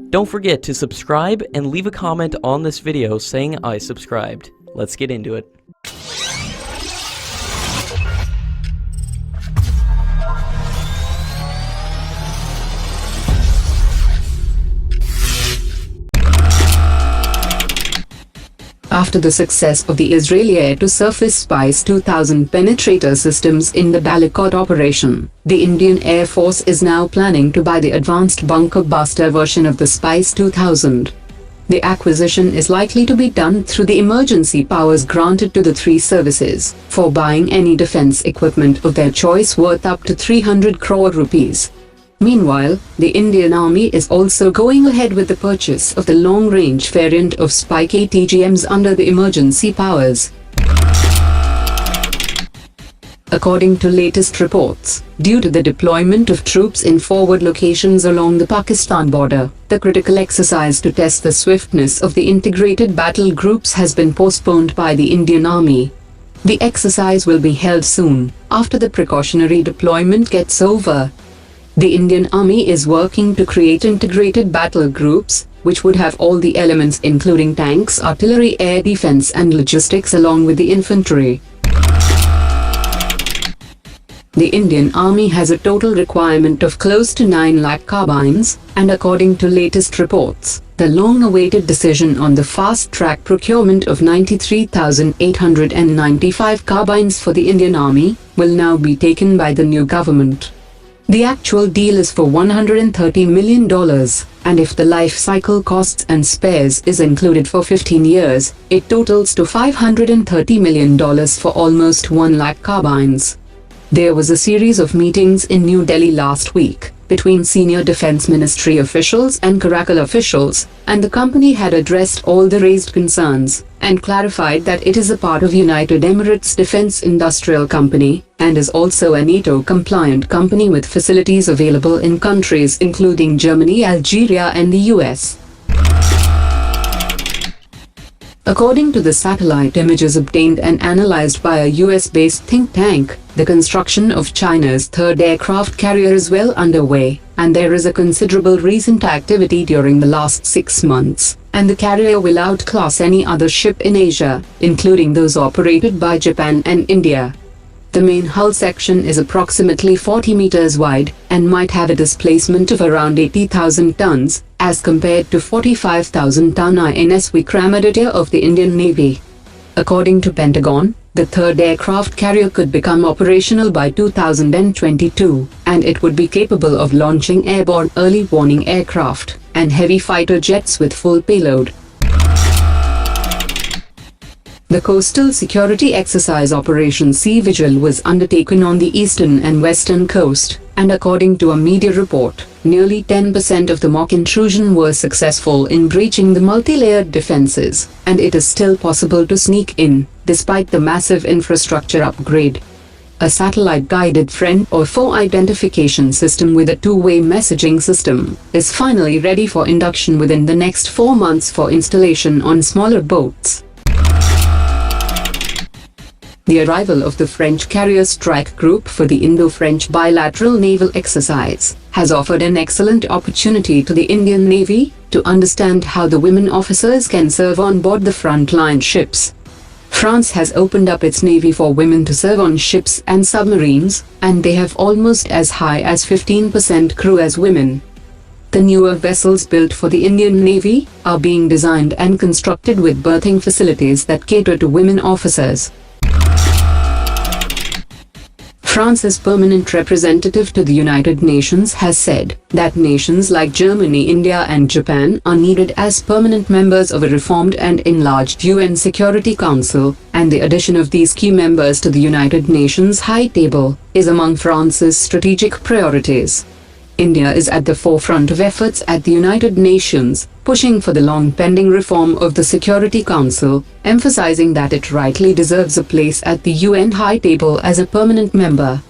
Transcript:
Don't forget to subscribe and leave a comment on this video saying I subscribed. Let's get into it. After the success of the Israeli air-to-surface Spice 2000 penetrator systems in the Balakot operation, the Indian Air Force is now planning to buy the advanced bunker buster version of the Spice 2000. The acquisition is likely to be done through the emergency powers granted to the three services for buying any defense equipment of their choice worth up to 300 crore rupees. Meanwhile, the Indian Army is also going ahead with the purchase of the long-range variant of Spike ATGMs under the emergency powers. According to latest reports, due to the deployment of troops in forward locations along the Pakistan border, the critical exercise to test the swiftness of the integrated battle groups has been postponed by the Indian Army. The exercise will be held soon, after the precautionary deployment gets over. The Indian Army is working to create integrated battle groups, which would have all the elements including tanks, artillery, air defense and logistics along with the infantry. The Indian Army has a total requirement of close to 9 lakh carbines, and according to latest reports, the long-awaited decision on the fast-track procurement of 93,895 carbines for the Indian Army will now be taken by the new government. The actual deal is for $130 million, and if the life cycle costs and spares is included for 15 years, it totals to $530 million for almost 1 lakh carbines. There was a series of meetings in New Delhi last week between senior Defense Ministry officials and Caracal officials, and the company had addressed all the raised concerns and clarified that it is a part of United Emirates Defense Industrial Company and is also a NATO-compliant company with facilities available in countries including Germany, Algeria and the US. According to the satellite images obtained and analyzed by a US-based think tank, the construction of China's third aircraft carrier is well underway, and there is a considerable recent activity during the last 6 months, and the carrier will outclass any other ship in Asia, including those operated by Japan and India. The main hull section is approximately 40 meters wide and might have a displacement of around 80,000 tons, as compared to 45,000-ton INS Vikramaditya of the Indian Navy. According to Pentagon, the third aircraft carrier could become operational by 2022, and it would be capable of launching airborne early warning aircraft and heavy fighter jets with full payload. The Coastal Security Exercise Operation Sea Vigil was undertaken on the eastern and western coast, and according to a media report, nearly 10% of the mock intrusion were successful in breaching the multi-layered defenses, and it is still possible to sneak in, despite the massive infrastructure upgrade. A satellite-guided friend or foe identification system with a two-way messaging system is finally ready for induction within the next 4 months for installation on smaller boats. The arrival of the French Carrier Strike Group for the Indo-French bilateral naval exercise has offered an excellent opportunity to the Indian Navy to understand how the women officers can serve on board the frontline ships. France has opened up its navy for women to serve on ships and submarines, and they have almost as high as 15% crew as women. The newer vessels built for the Indian Navy are being designed and constructed with berthing facilities that cater to women officers. France's permanent representative to the United Nations has said that nations like Germany, India and Japan are needed as permanent members of a reformed and enlarged UN Security Council, and the addition of these key members to the United Nations High Table is among France's strategic priorities. India is at the forefront of efforts at the United Nations, pushing for the long-pending reform of the Security Council, emphasizing that it rightly deserves a place at the UN High Table as a permanent member.